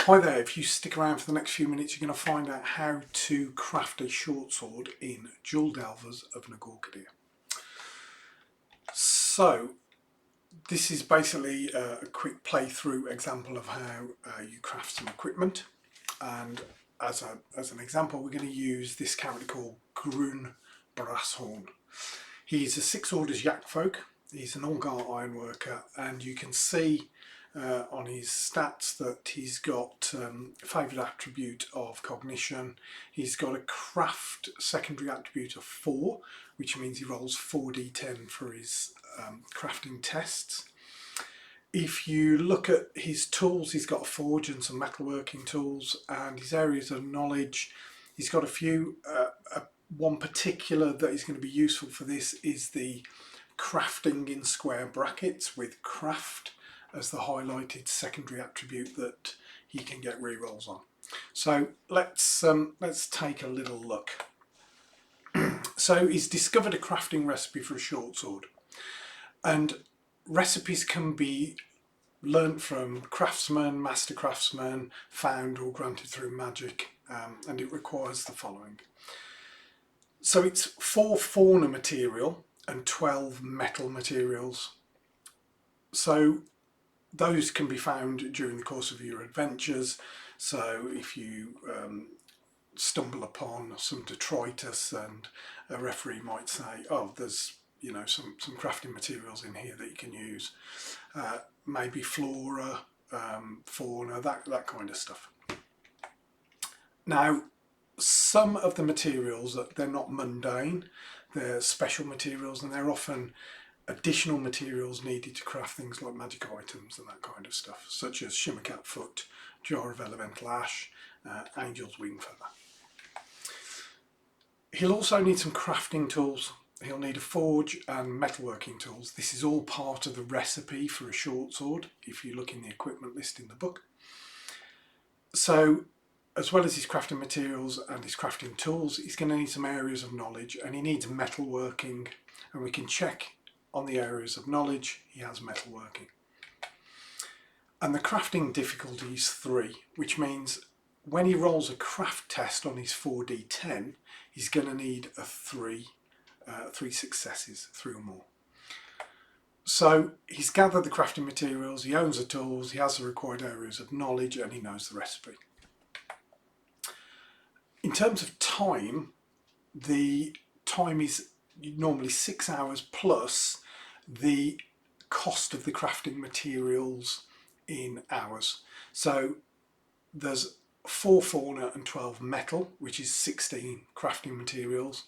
Hi there, if you stick around for the next few minutes you're going to find out how to craft a short sword in Jewel Delvers of Nagorkadir. So this is basically a quick playthrough example of how you craft some equipment, and as an example we're going to use this character called Grun Brasshorn. He's a 6 orders yak folk, he's an Olgar ironworker, and you can see on his stats that he's got favoured attribute of cognition. He's got a craft secondary attribute of 4, which means he rolls 4d10 for his crafting tests. If you look at his tools, he's got a forge and some metalworking tools, and his areas of knowledge, he's got a few. One particular that is going to be useful for this is the crafting in square brackets, with craft as the highlighted secondary attribute that he can get rerolls on. So let's take a little look. So he's discovered a crafting recipe for a short sword, and recipes can be learnt from craftsmen, master craftsmen, found or granted through magic, and it requires the following. So it's 4 fauna material and 12 metal materials. So those can be found during the course of your adventures. So if you stumble upon some detritus, and a referee might say, oh, there's some crafting materials in here that you can use. Maybe flora, fauna, that kind of stuff. Now, some of the materials, they're not mundane, they're special materials, and they're often additional materials needed to craft things like magic items and that kind of stuff, such as Shimmercat foot, jar of elemental ash, angel's wing feather. He'll also need some crafting tools. He'll need a forge and metalworking tools. This is all part of the recipe for a short sword if you look in the equipment list in the book. So as well as his crafting materials and his crafting tools, he's going to need some areas of knowledge, and he needs metalworking, and we can check on the areas of knowledge he has metalworking. And the crafting difficulty is 3, which means when he rolls a craft test on his 4d10, he's going to need a 3 successes, 3 or more. So he's gathered the crafting materials, he owns the tools, he has the required areas of knowledge, and he knows the recipe. In terms of time, the time is normally 6 hours plus the cost of the crafting materials in hours. So there's 4 fauna and 12 metal, which is 16 crafting materials.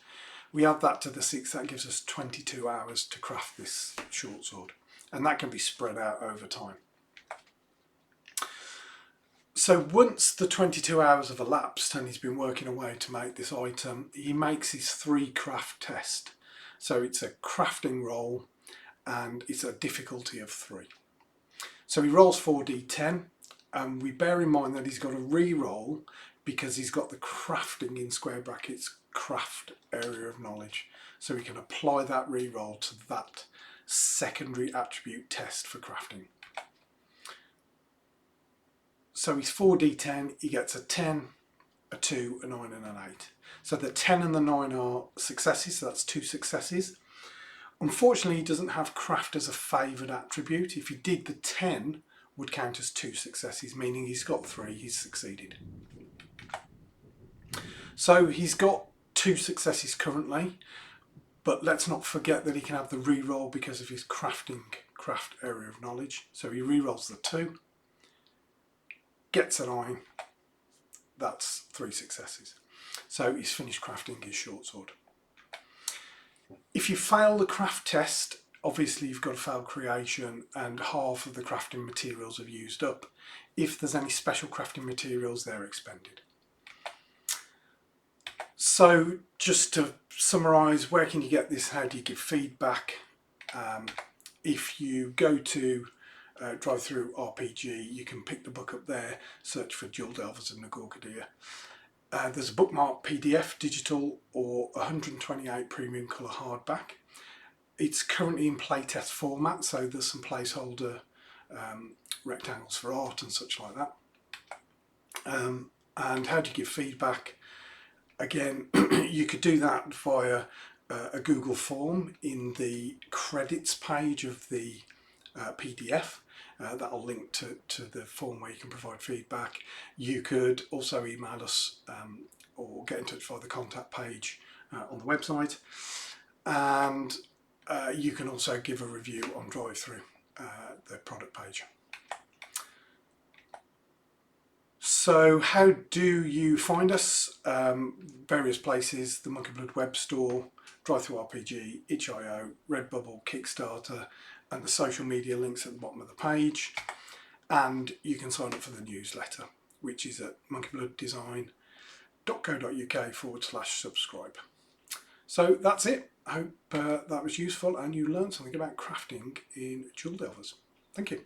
We add that to the 6, that gives us 22 hours to craft this short sword, and that can be spread out over time. So once the 22 hours have elapsed and he's been working away to make this item, he makes his 3 craft test. So it's a crafting roll and it's a difficulty of 3. So he rolls 4d10, and we bear in mind that he's got a re-roll because he's got the crafting in square brackets craft area of knowledge. So we can apply that re-roll to that secondary attribute test for crafting. So he's 4d10, he gets a 10, a 2, a 9 and an 8. So the 10 and the 9 are successes, so that's 2 successes. Unfortunately, he doesn't have craft as a favoured attribute. If he did, the 10 would count as 2 successes, meaning he's got 3, he's succeeded. So he's got 2 successes currently, but let's not forget that he can have the re-roll because of his craft area of knowledge. So he re-rolls the 2. Gets a 9, that's 3 successes. So he's finished crafting his short sword. If you fail the craft test, obviously you've got to fail creation and half of the crafting materials have used up. If there's any special crafting materials, they're expended. So just to summarise, where can you get this? How do you give feedback? If you go to Drive Through RPG, you can pick the book up there, search for Jewel Delvers of Nagorkadir. There's a bookmark PDF digital or 128 premium colour hardback. It's currently in playtest format, so there's some placeholder rectangles for art and such like that. And how do you give feedback? Again, you could do that via a Google form in the credits page of the PDF. That'll link to the form where you can provide feedback. You could also email us or get in touch via the contact page on the website. And you can also give a review on DriveThru, the product page. So how do you find us? Various places: the Monkey Blood web store, DriveThru RPG, itch.io, Redbubble, Kickstarter, and the social media links at the bottom of the page. And you can sign up for the newsletter, which is at monkeyblooddesign.co.uk/subscribe. So that's it. I hope that was useful and you learned something about crafting in Jewel Delvers. Thank you.